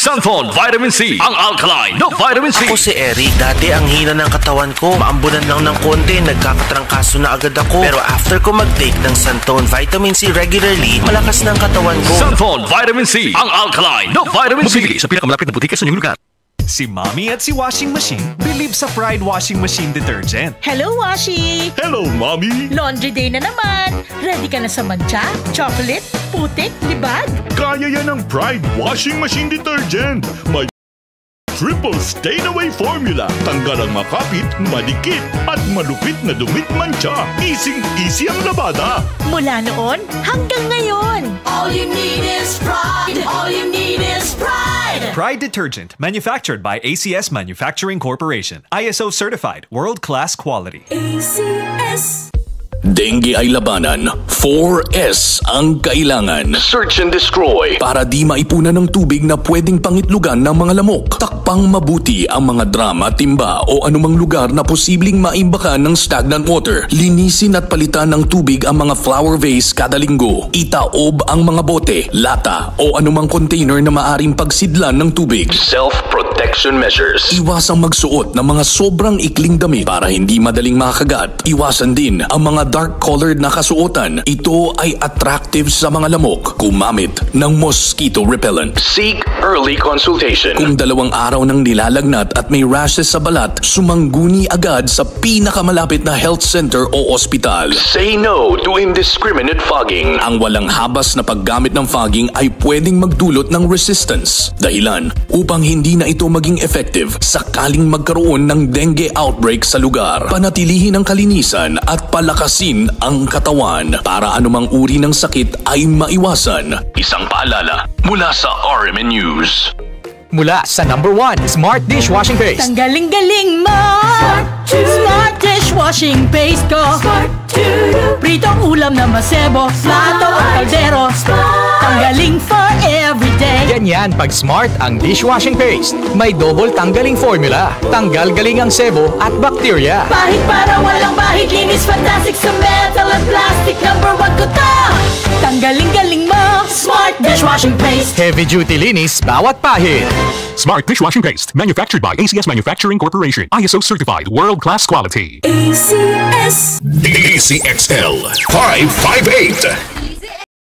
Santon Vitamin C, ang alkaline na vitamin C. Ako si Eric. Dati ang hina ng katawan ko. Maambunan lang ng konti, nagkakatrangkaso na agad ako. Pero after ko mag-take ng Santon Vitamin C regularly, malakas na ang katawan ko. Santon Vitamin C, ang alkaline na vitamin C. Mabili sa pinakamalapit na butika sa inyong lugar. Si Mommy at si Washing Machine believe sa Pride Washing Machine Detergent. Hello, Washi! Hello, Mommy! Laundry day na naman! Ready ka na sa mancha, chocolate, putik, libag? Kaya yan ang Pride Washing Machine Detergent! May triple stain-away formula. Tanggal ang makapit, madikit, at malupit na dumit mancha. Easy ang labada. Mula noon hanggang ngayon. All you need is pride. All you need is pride. Pride Detergent, manufactured by ACS Manufacturing Corporation. ISO certified, world-class quality. ACS. Dengue ay labanan, 4S ang kailangan. Search and destroy para di maipunan ng tubig na pwedeng pangitlugan ng mga lamok. Takpang mabuti ang mga drama, timba o anumang lugar na posibleng maimbakan ng stagnant water. Linisin at palitan ng tubig ang mga flower vase kada linggo. Itaob ang mga bote, lata o anumang container na maaring pagsidlan ng tubig. Self-protection measures. Iwasang magsuot ng mga sobrang ikling damit para hindi madaling makagat. Iwasan din ang mga dark-colored na kasuotan. Ito ay attractive sa mga lamok. Gumamit ng mosquito repellent. Seek early consultation. Kung 2 araw nang nilalagnat at may rashes sa balat, sumangguni agad sa pinakamalapit na health center o ospital. Say no to indiscriminate fogging. Ang walang habas na paggamit ng fogging ay pwedeng magdulot ng resistance. Dahilan upang hindi na ito maging effective sakaling magkaroon ng dengue outbreak sa lugar. Panatilihin ang kalinisan at palakasin ang katawan para anumang uri ng sakit ay maiwasan. Isang paalala mula sa RMN News. Mula sa #1 Smart Dishwashing Paste. Ang galing-galing mo! Smart Dishwashing Paste ko! Pritong ulam na masebo, plato o kaldero. Tanggaling for everyday. Ganyan pag Smart ang dishwashing paste. May double tanggaling formula. Tanggal galing ang sebo at bacteria. Bahid para walang bahid, linis fantastic sa metal at plastic. #1 ko to! Tanggaling-galing mo! Smart Dishwashing Paste. Heavy duty linis bawat pahid. Smart Dishwashing Paste, manufactured by ACS Manufacturing Corporation. ISO certified, world-class quality. ACS. DCXL 558.